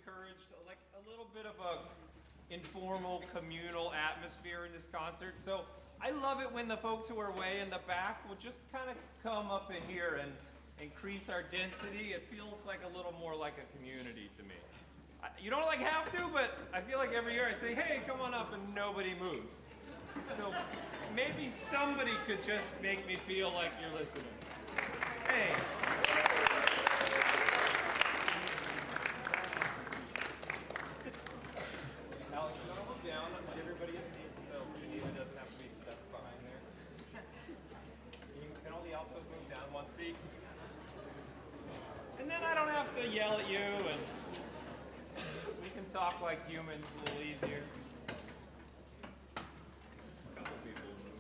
encourage like a little bit of a informal, communal atmosphere in this concert. So I love it when the folks who are way in the back will just kind of come up in here and increase our density. It feels like a little more like a community to me. You don't like have to, but I feel like every year I say, hey, come on up, and nobody moves. So maybe somebody could just make me feel like you're listening. Thanks. Alex, you want to look down and let everybody see it so Geneva doesn't have to be stuck behind there. Can all the altos move down one seat? And then I don't have to yell at you, and we can talk like humans a little easier. A couple people move.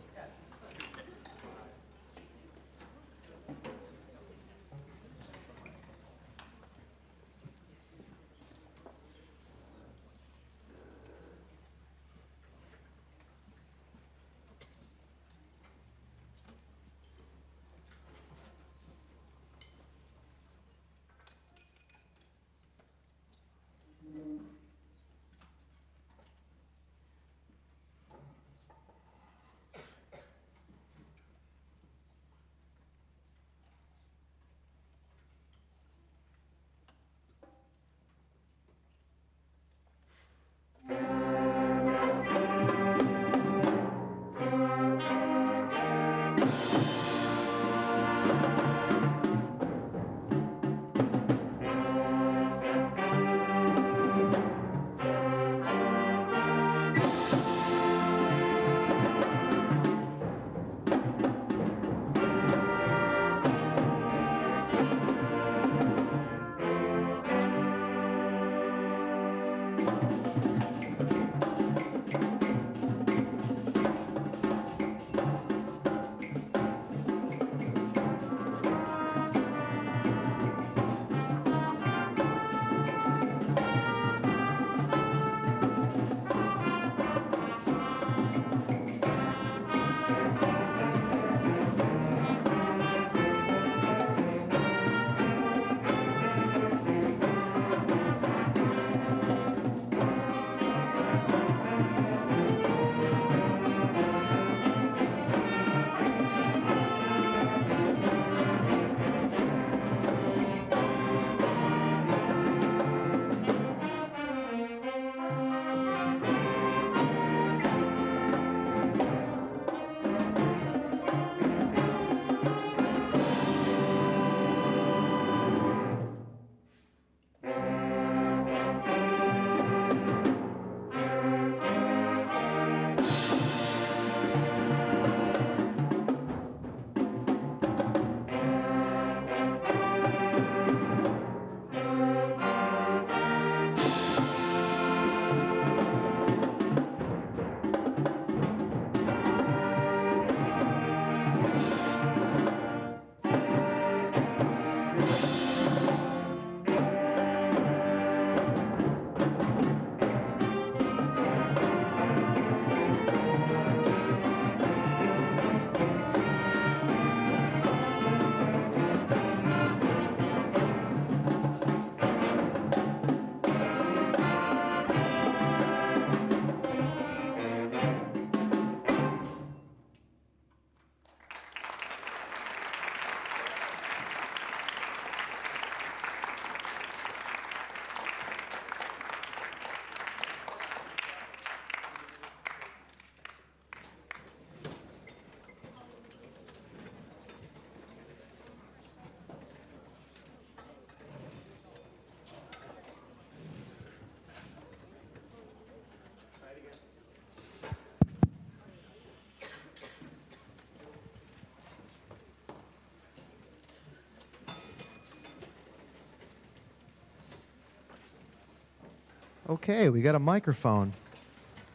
Okay, we got a microphone.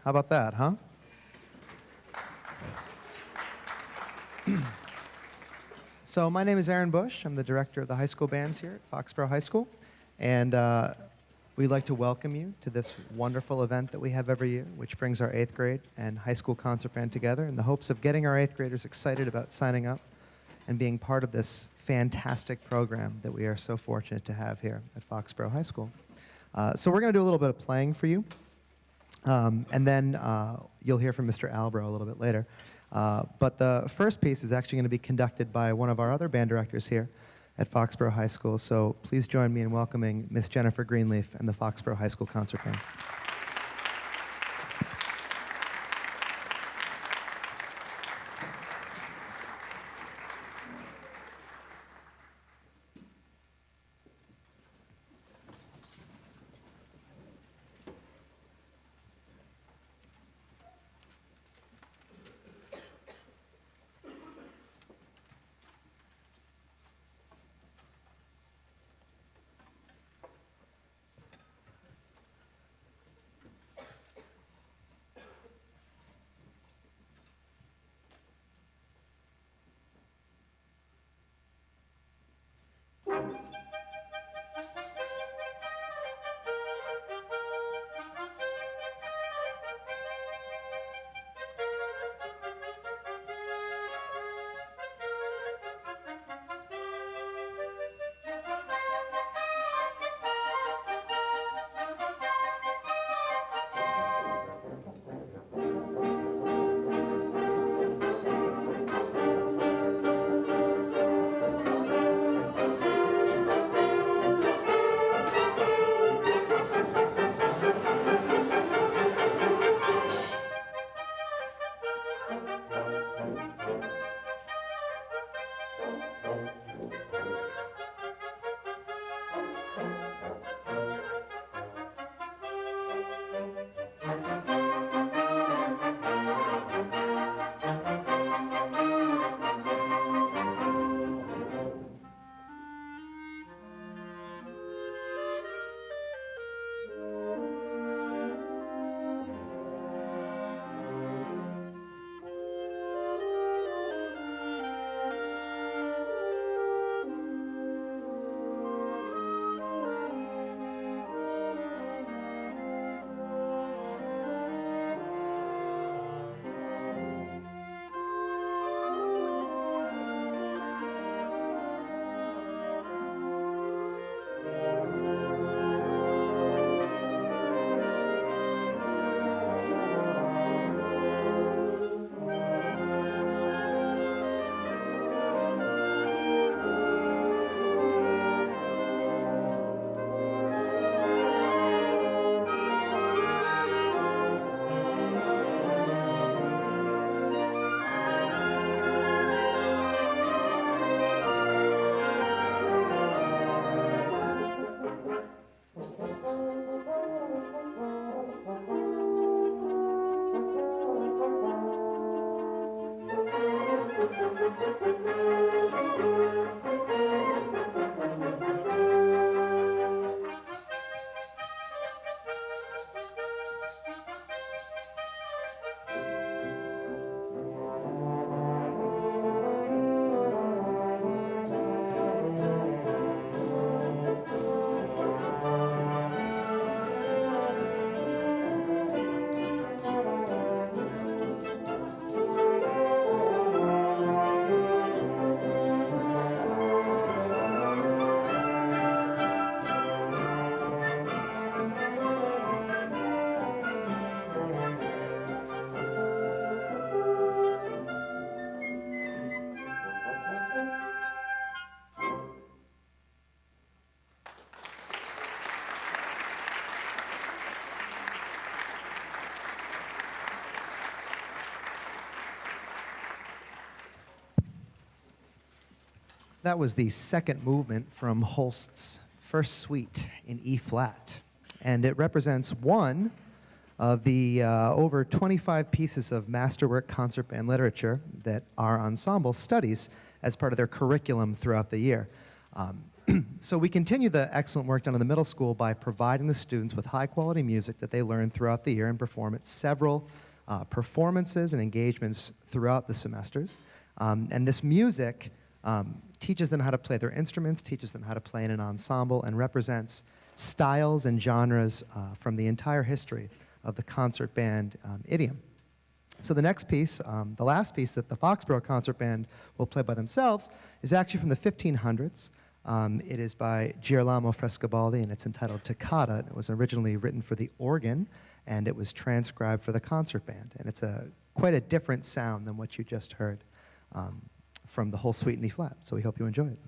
How about that, huh? So my name is Aaron Bush. I'm the director of the high school bands here at Foxboro High School. And we'd like to welcome you to this wonderful event that we have every year, which brings our 8th grade and high school concert band together in the hopes of getting our 8th graders excited about signing up and being part of this fantastic program that we are so fortunate to have here at Foxboro High School. So we're going to do a little bit of playing for you, and then you'll hear from Mr. Albro a little bit later. But the first piece is actually going to be conducted by one of our other band directors here at Foxboro High School. So please join me in welcoming Miss Jennifer Greenleaf and the Foxboro High School Concert Band. That was the second movement from Holst's First Suite in E flat, and it represents one of the over 25 pieces of masterwork concert band literature that our ensemble studies as part of their curriculum throughout the year. So we continue the excellent work done in the middle school by providing the students with high-quality music that they learn throughout the year and perform at several performances and engagements throughout the semesters. And this music teaches them how to play their instruments, teaches them how to play in an ensemble, and represents styles and genres from the entire history of the concert band idiom. So the next piece, the last piece that the Foxboro Concert Band will play by themselves, is actually from the 1500s. It is by Girolamo Frescobaldi, and it's entitled Toccata. It was originally written for the organ, and it was transcribed for the concert band. And it's quite a different sound than what you just heard from the whole suite in E-flat. So we hope you enjoy it.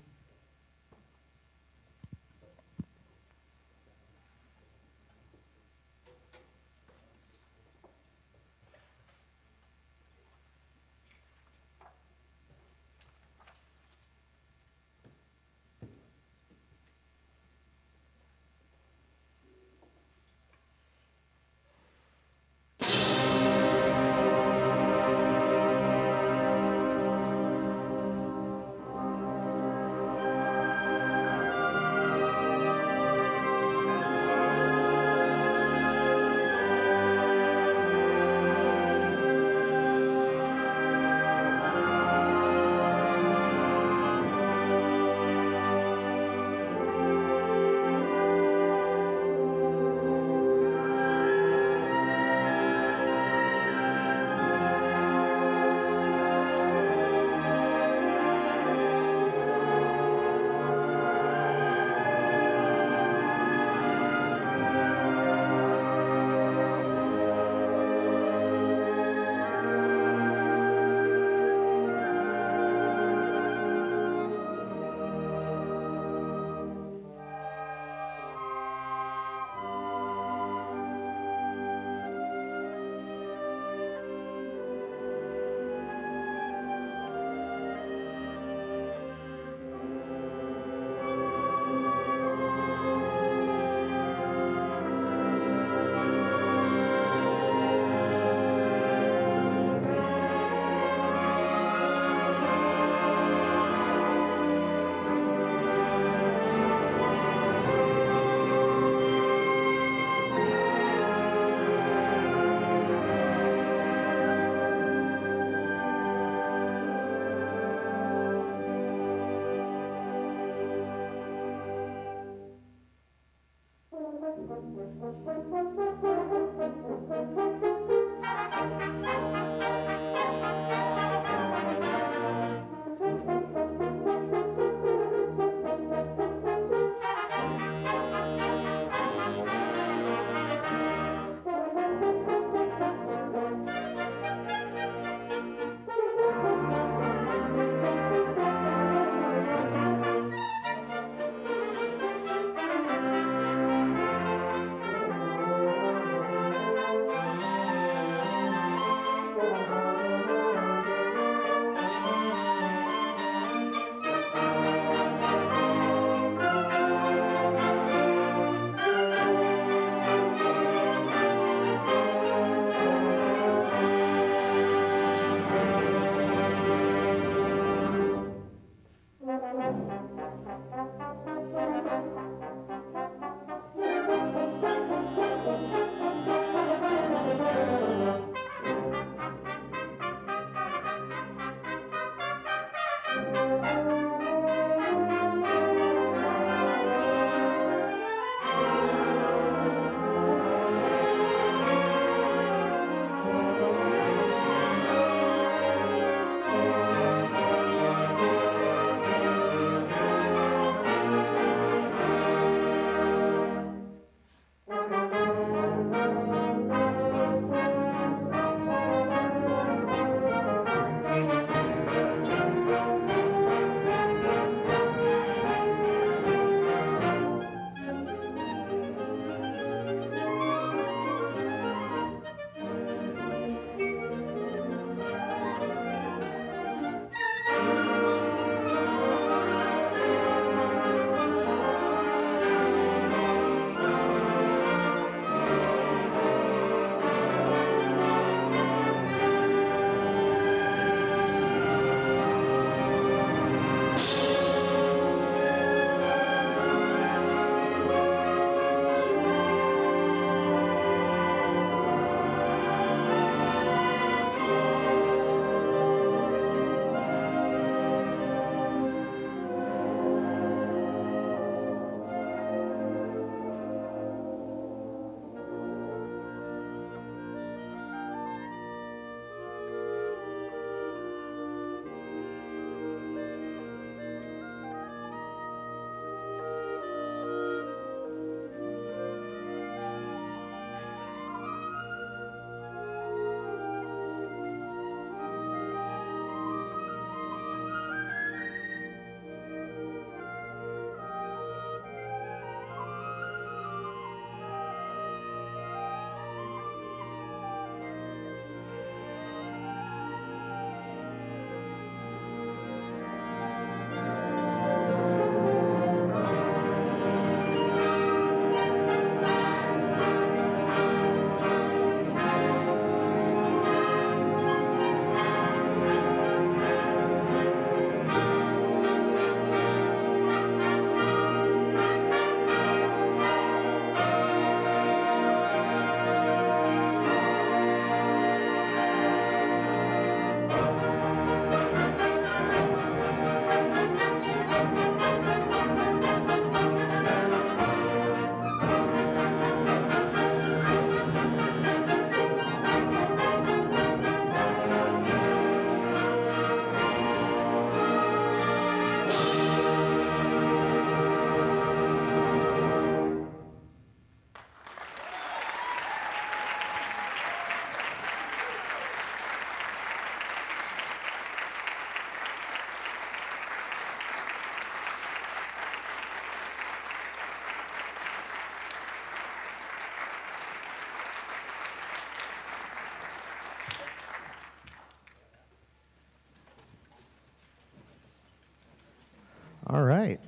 All right.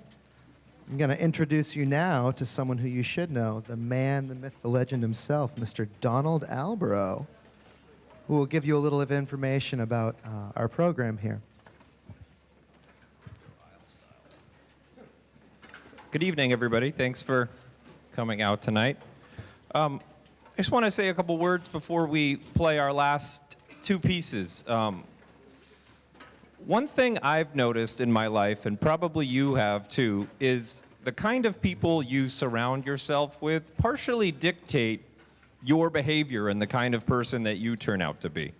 I'm going to introduce you now to someone who you should know, the man, the myth, the legend himself, Mr. Donald Alborough, who will give you a little of information about our program here. Good evening, everybody. Thanks for coming out tonight. I just want to say a couple words before we play our last two pieces. One thing I've noticed in my life, and probably you have too, is the kind of people you surround yourself with partially dictate your behavior and the kind of person that you turn out to be.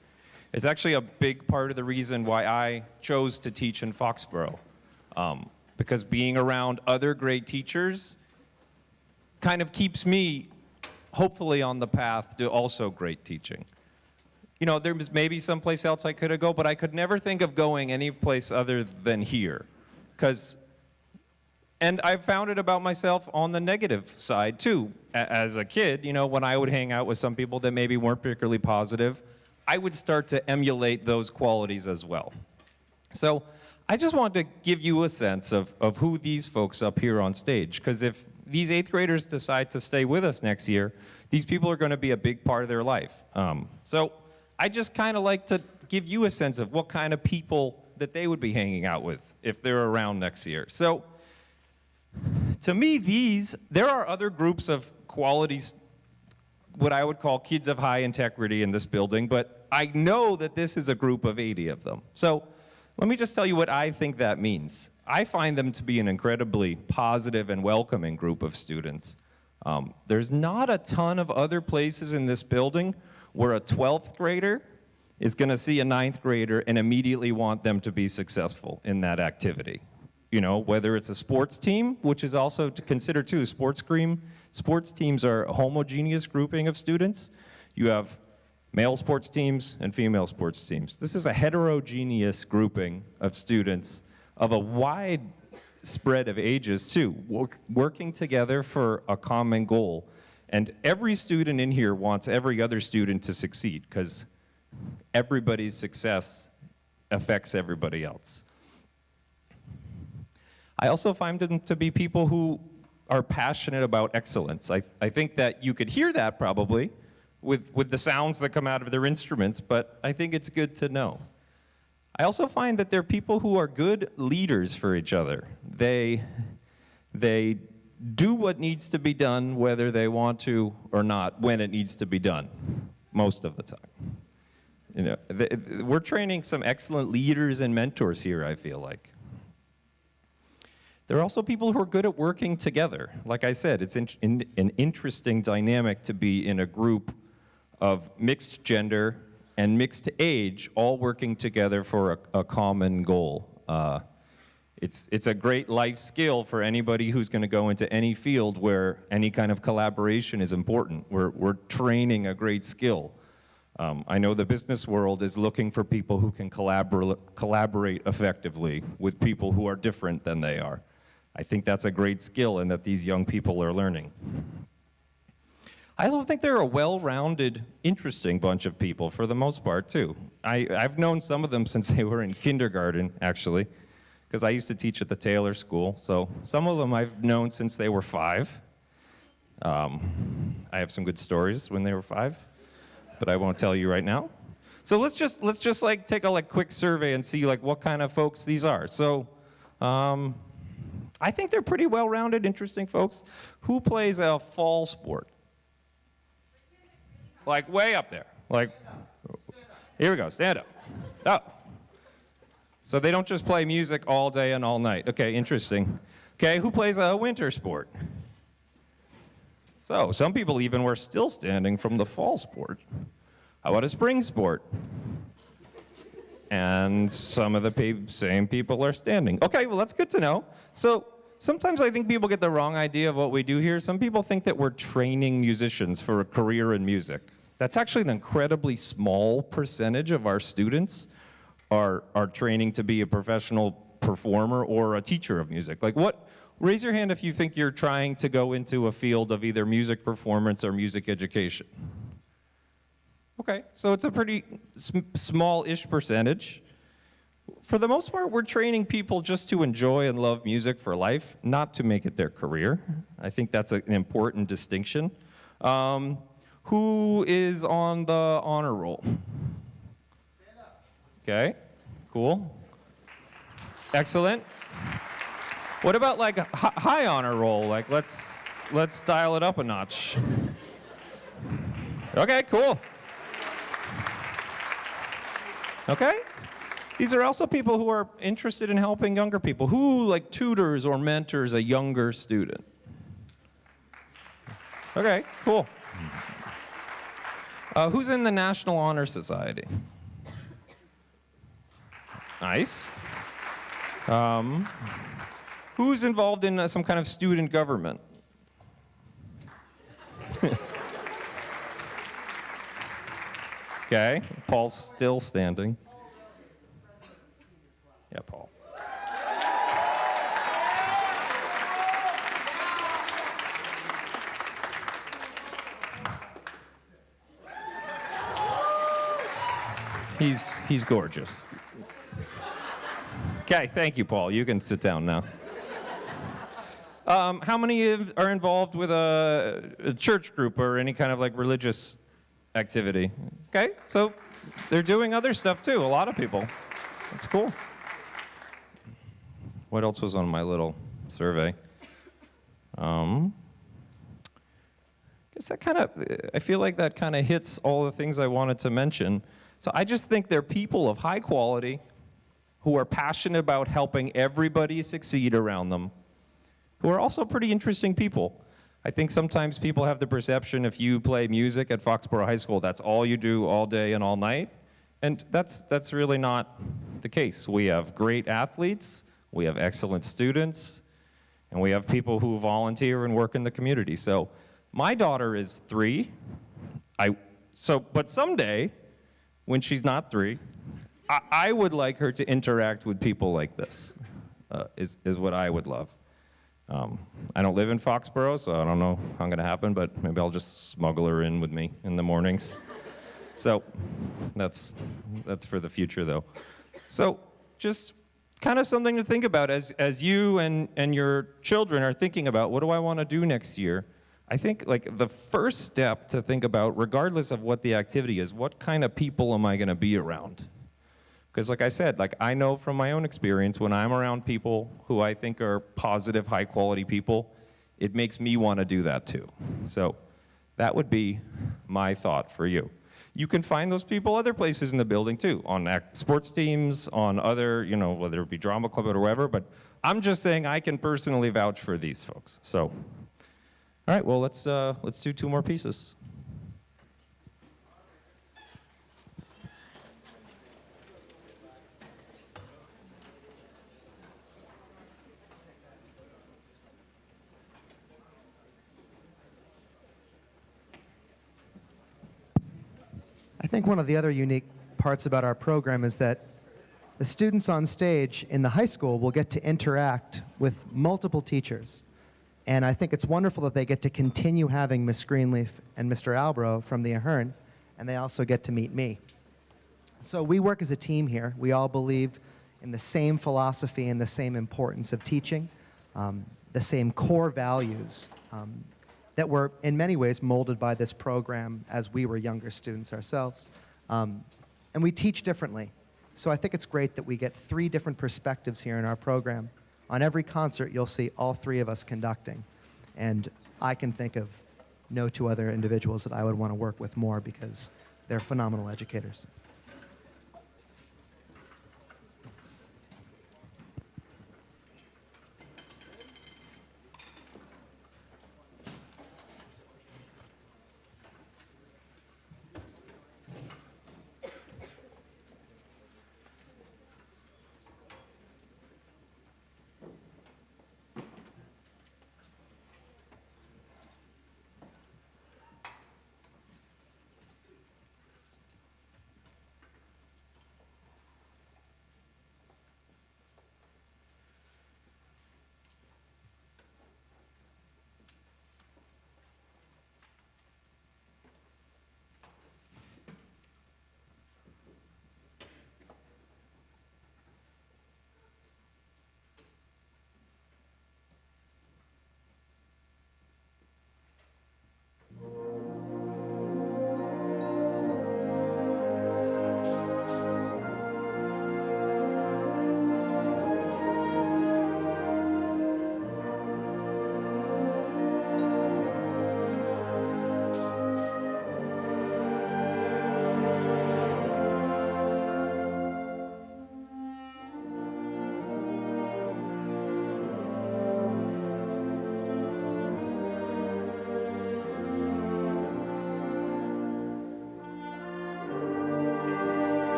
It's actually a big part of the reason why I chose to teach in Foxboro. Because being around other great teachers kind of keeps me hopefully on the path to also great teaching. You know, there was maybe someplace else I could have gone, but I could never think of going any place other than here. And I've found it about myself on the negative side too. As a kid, you know, when I would hang out with some people that maybe weren't particularly positive, I would start to emulate those qualities as well. So I just wanted to give you a sense of who these folks up here on stage, because if these 8th graders decide to stay with us next year, these people are going to be a big part of their life. So I just kind of like to give you a sense of what kind of people that they would be hanging out with if they're around next year. So to me, there are other groups of qualities, what I would call kids of high integrity in this building, but I know that this is a group of 80 of them. So let me just tell you what I think that means. I find them to be an incredibly positive and welcoming group of students. There's not a ton of other places in this building where a 12th grader is going to see a 9th grader and immediately want them to be successful in that activity. You know, whether it's a sports team, which is also to consider too, sports teams are a homogeneous grouping of students. You have male sports teams and female sports teams. This is a heterogeneous grouping of students of a wide spread of ages too, working together for a common goal. And every student in here wants every other student to succeed, because everybody's success affects everybody else. I also find them to be people who are passionate about excellence. I think that you could hear that probably with the sounds that come out of their instruments, but I think it's good to know. I also find that they're people who are good leaders for each other. They do what needs to be done, whether they want to or not, when it needs to be done, most of the time. You know, we're training some excellent leaders and mentors here, I feel like. There are also people who are good at working together. Like I said, it's an interesting dynamic to be in a group of mixed gender and mixed age, all working together for a common goal. It's a great life skill for anybody who's going to go into any field where any kind of collaboration is important. We're training a great skill. I know the business world is looking for people who can collaborate effectively with people who are different than they are. I think that's a great skill and that these young people are learning. I also think they're a well-rounded, interesting bunch of people for the most part, too. I've known some of them since they were in kindergarten, actually, because I used to teach at the Taylor School. So some of them I've known since they were 5. I have some good stories when they were 5, but I won't tell you right now. So let's just like take a quick survey and see what kind of folks these are. So I think they're pretty well-rounded, interesting folks. Who plays a fall sport? Like way up there. Here we go, stand up. Oh. So they don't just play music all day and all night. Okay, interesting. Okay, who plays a winter sport? So some people even were still standing from the fall sport. How about a spring sport? And some of the same people are standing. Okay, well, that's good to know. So sometimes I think people get the wrong idea of what we do here. Some people think that we're training musicians for a career in music. That's actually an incredibly small percentage of our students are training to be a professional performer or a teacher of music. Raise your hand if you think you're trying to go into a field of either music performance or music education. Okay, so it's a pretty small-ish percentage. For the most part, we're training people just to enjoy and love music for life, not to make it their career. I think that's an important distinction. Who is on the honor roll? Stand up. Okay, cool. Excellent. What about like a high honor roll? Like let's dial it up a notch. Okay, cool. Okay. These are also people who are interested in helping younger people. Who like tutors or mentors a younger student? Okay, cool. Who's in the National Honor Society? Nice. Who's involved in some kind of student government? Okay, Paul's still standing. Yeah, Paul. He's gorgeous. Okay, thank you, Paul. You can sit down now. How many are involved with a church group or any kind of like religious activity? Okay, so they're doing other stuff too, a lot of people. That's cool. What else was on my little survey? I guess I feel like that kind of hits all the things I wanted to mention. So I just think they're people of high quality who are passionate about helping everybody succeed around them, who are also pretty interesting people. I think sometimes people have the perception if you play music at Foxboro High School, that's all you do all day and all night. And that's really not the case. We have great athletes, we have excellent students, and we have people who volunteer and work in the community. So my daughter is 3. But someday, when she's not 3, I would like her to interact with people like this, is what I would love. I don't live in Foxboro, so I don't know how it's going to happen, but maybe I'll just smuggle her in with me in the mornings. So that's for the future, though. So just kind of something to think about as you and your children are thinking about, what do I want to do next year? I think like the first step to think about, regardless of what the activity is, what kind of people am I going to be around? Because like I said, like I know from my own experience, when I'm around people who I think are positive, high quality people, it makes me want to do that too. So that would be my thought for you. You can find those people other places in the building too, on sports teams, on other, whether it be drama club or whatever, but I'm just saying I can personally vouch for these folks. So, all right, well, let's do 2 more pieces. I think one of the other unique parts about our program is that the students on stage in the high school will get to interact with multiple teachers. And I think it's wonderful that they get to continue having Miss Greenleaf and Mr. Albro from the Ahern, and they also get to meet me. So we work as a team here. We all believe in the same philosophy and the same importance of teaching, the same core values that were in many ways molded by this program as we were younger students ourselves. And we teach differently. So I think it's great that we get 3 different perspectives here in our program. On every concert, you'll see all 3 of us conducting. And I can think of no 2 other individuals that I would want to work with more because they're phenomenal educators.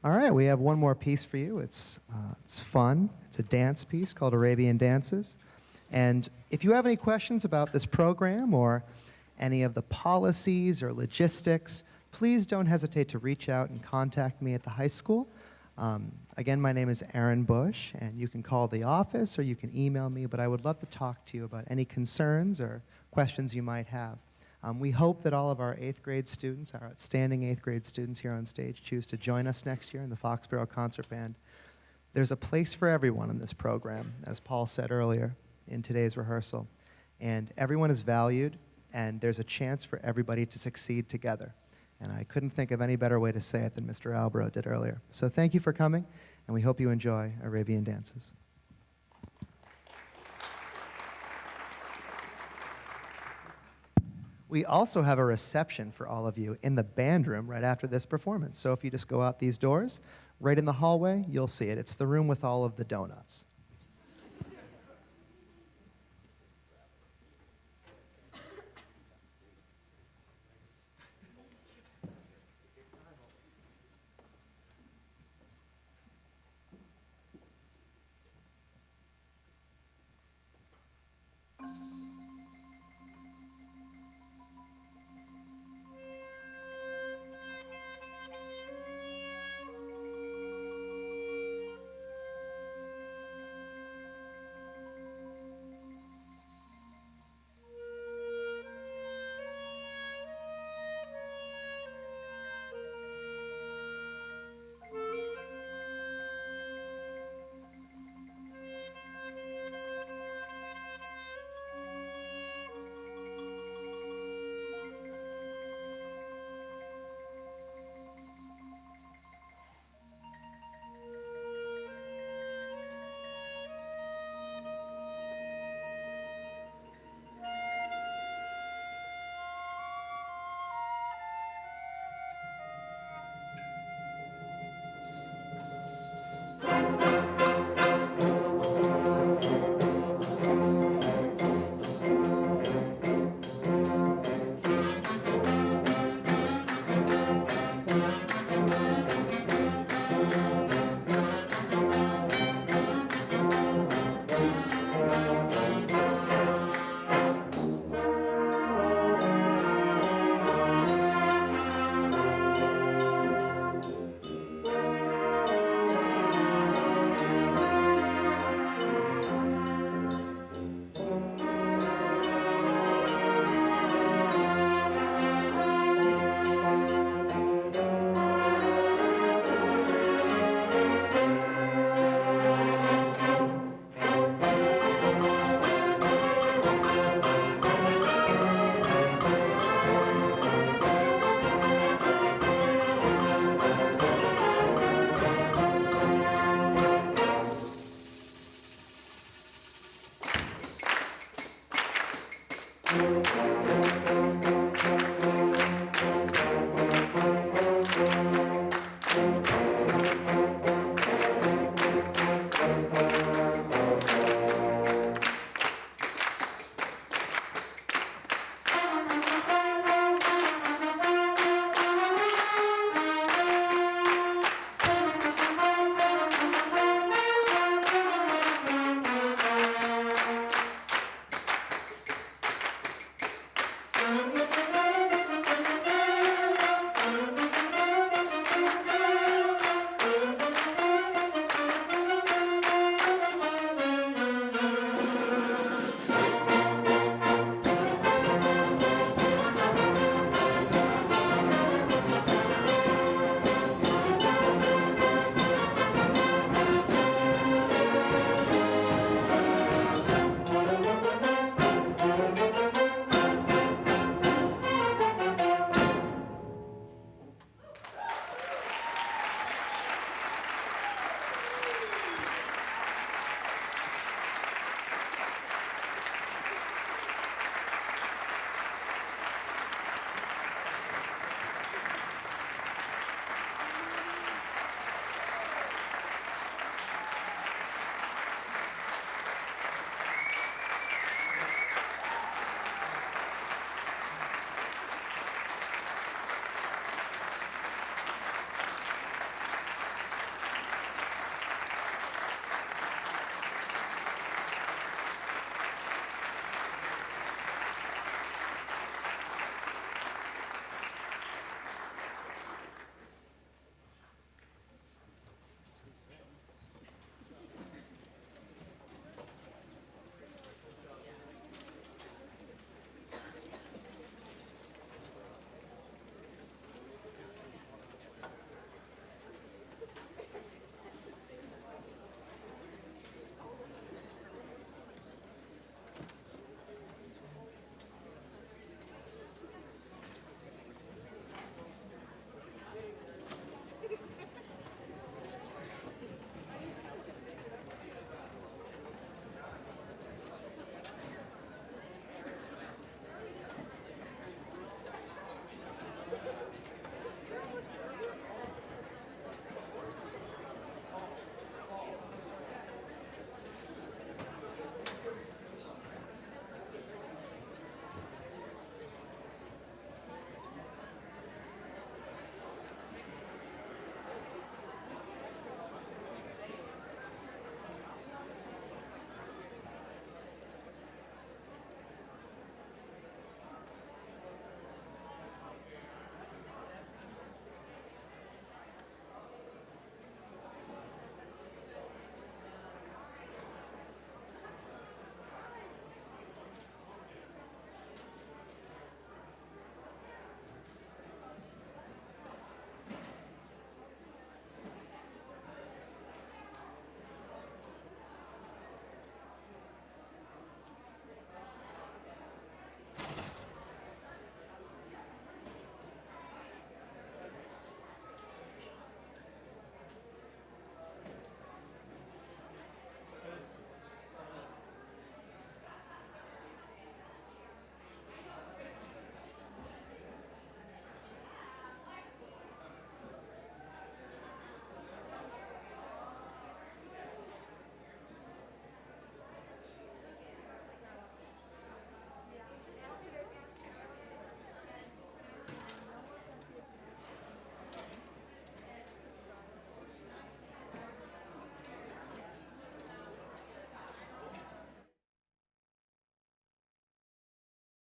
All right, we have one more piece for you. It's fun. It's a dance piece called Arabian Dances. And if you have any questions about this program or any of the policies or logistics, please don't hesitate to reach out and contact me at the high school. Again, my name is Aaron Bush, and you can call the office or you can email me, but I would love to talk to you about any concerns or questions you might have. We hope that all of our 8th grade students, our outstanding 8th grade students here on stage, choose to join us next year in the Foxboro Concert Band. There's a place for everyone in this program, as Paul said earlier in today's rehearsal. And everyone is valued, and there's a chance for everybody to succeed together. And I couldn't think of any better way to say it than Mr. Albro did earlier. So thank you for coming, and we hope you enjoy Arabian Dances. We also have a reception for all of you in the band room right after this performance. So if you just go out these doors, right in the hallway, you'll see it. It's the room with all of the donuts.